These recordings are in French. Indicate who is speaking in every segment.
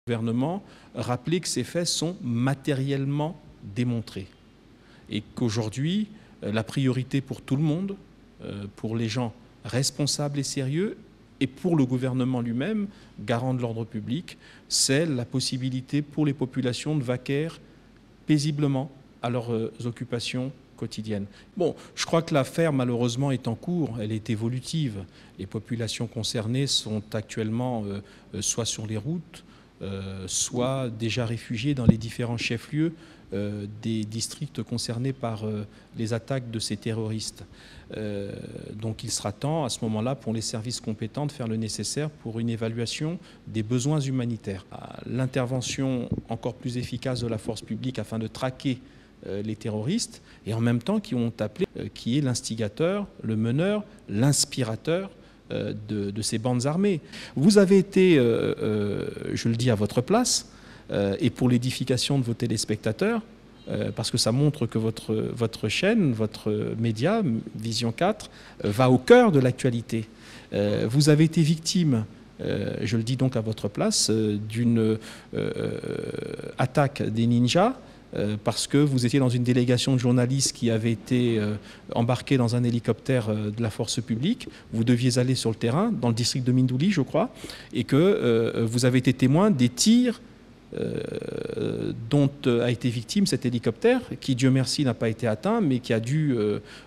Speaker 1: Gouvernement rappeler que ces faits sont matériellement démontrés et qu'aujourd'hui, la priorité pour tout le monde, pour les gens responsables et sérieux et pour le gouvernement lui-même, garant de l'ordre public, c'est la possibilité pour les populations de vaquer paisiblement à leurs occupations quotidiennes. Bon, je crois que l'affaire, malheureusement, est en cours, elle est évolutive. Les populations concernées sont actuellement soit sur les routes, soit déjà réfugiés dans les différents chefs-lieux des districts concernés par les attaques de ces terroristes. Donc il sera temps à ce moment-là pour les services compétents de faire le nécessaire pour une évaluation des besoins humanitaires. L'intervention encore plus efficace de la force publique afin de traquer les terroristes et en même temps qui ont appelé, qui est l'instigateur, le meneur, l'inspirateur de ces bandes armées. Vous avez été, je le dis à votre place, et pour l'édification de vos téléspectateurs, parce que ça montre que votre chaîne, votre média, Vision 4, va au cœur de l'actualité. Vous avez été victime, je le dis donc à votre place, d'une attaque des ninjas, parce que vous étiez dans une délégation de journalistes qui avait été embarquée dans un hélicoptère de la force publique. Vous deviez aller sur le terrain, dans le district de Mindouli, je crois, et que vous avez été témoin des tirs dont a été victime cet hélicoptère, qui, Dieu merci, n'a pas été atteint, mais qui a dû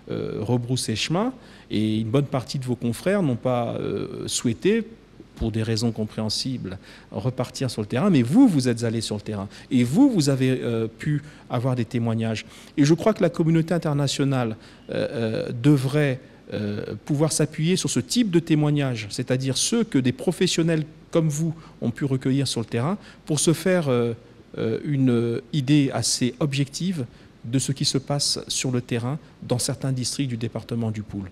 Speaker 1: rebrousser chemin. Et une bonne partie de vos confrères n'ont pas souhaité, pour des raisons compréhensibles, repartir sur le terrain, mais vous êtes allé sur le terrain. Et vous avez pu avoir des témoignages. Et je crois que la communauté internationale devrait pouvoir s'appuyer sur ce type de témoignages, c'est-à-dire ceux que des professionnels comme vous ont pu recueillir sur le terrain, pour se faire une idée assez objective de ce qui se passe sur le terrain dans certains districts du département du Poul.